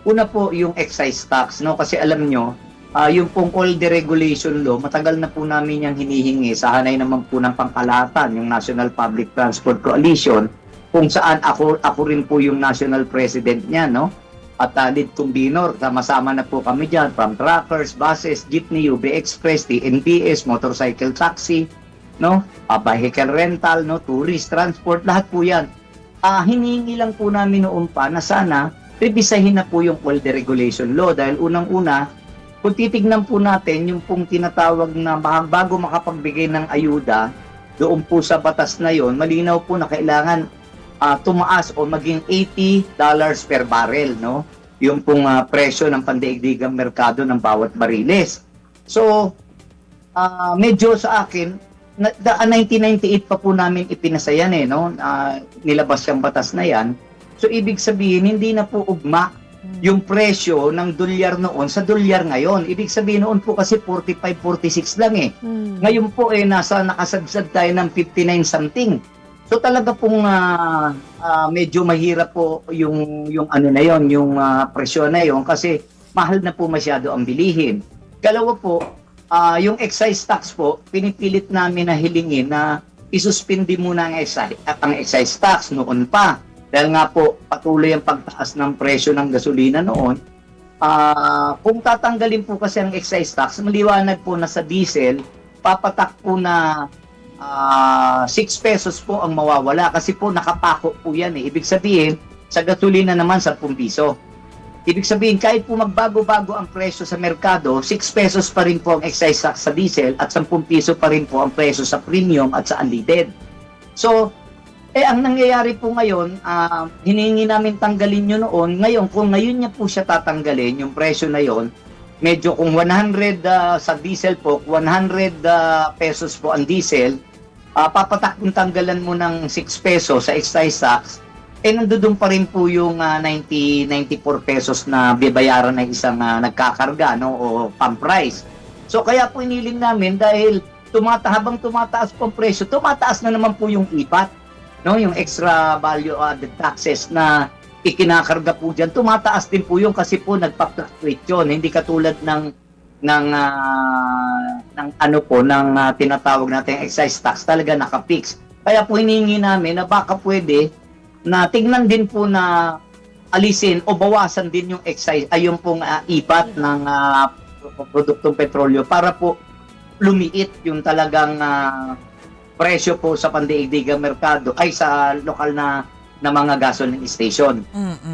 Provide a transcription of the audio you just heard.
Una po yung excise tax, no? Kasi alam nyo, yung pong all deregulation law, matagal na po namin yung hinihingi sa hanay naman po ng pangkalahatan, yung National Public Transport Coalition, kung saan ako rin po yung national president niya, no? At lead convener, sama-sama na po kami dyan, from truckers, buses, jeepney, UB Express, TNBS, motorcycle taxi, no? Vehicle rental, no? Tourist transport, lahat po yan. Hinihingi lang po namin noon pa na sana revisahin na po yung all deregulation law dahil unang-una, kung titignan po natin yung pong tinatawag na bago makapagbigay ng ayuda doon po sa batas na yon, malinaw po na kailangan tumaas o maging $80 per barrel, no? Yung pong presyo ng pandaigdigang merkado ng bawat bariles. So, medyo sa akin, 1998 pa po namin ipinasayan no? Nilabas yung batas na yan. So, ibig sabihin, hindi na po ugma yung presyo ng dolyar noon sa dolyar ngayon. Ibig sabihin noon po kasi 45, 46 lang eh. Ngayon po nakasagsag tayo ng 59 something. So talaga pong medyo mahirap po yung ano na yon, yung presyo na yon kasi mahal na po masyado ang bilihin. Kalawa po, yung excise tax po, pinipilit namin na hilingin na isuspindi muna ang excise tax noon pa. Dahil nga po patuloy ang pagtaas ng presyo ng gasolina noon. Kung tatanggalin po kasi ang excise tax, maliwanag po na sa diesel, papatak po na 6 pesos po ang mawawala kasi po nakapako po yan eh. Ibig sabihin, sa gasolina naman 10 piso. Ibig sabihin, kahit po magbago-bago ang presyo sa merkado, 6 pesos pa rin po ang excise tax sa diesel at 10 piso pa rin po ang presyo sa premium at sa unleaded. So, ang nangyayari po ngayon, hinihingi namin tanggalin nyo noon. Ngayon, kung ngayon niya po siya tatanggalin, yung presyo na yon, medyo kung 100 sa diesel po, 100 pesos po ang diesel, papatak kung tanggalan mo ng 6 pesos sa excise tax, nandoon pa rin po yung 94 pesos na bibayaran ng isang nagkakarga, no, o pump price. So kaya po iniling namin dahil habang tumataas po ang presyo, tumataas na naman po yung ipat, no, yung extra value added taxes na ikinakarga po diyan, tumataas din po yung kasi po nagpa-fluctuate yun, hindi katulad ng tinatawag natin excise tax, talaga naka-fix. Kaya po hiningi namin na baka pwede na tingnan din po na alisin o bawasan din yung excise yung pong ipat ng produktong petrolyo para po lumiit yung talagang presyo po sa pandaigdigang merkado ay sa lokal na mga gasoline station.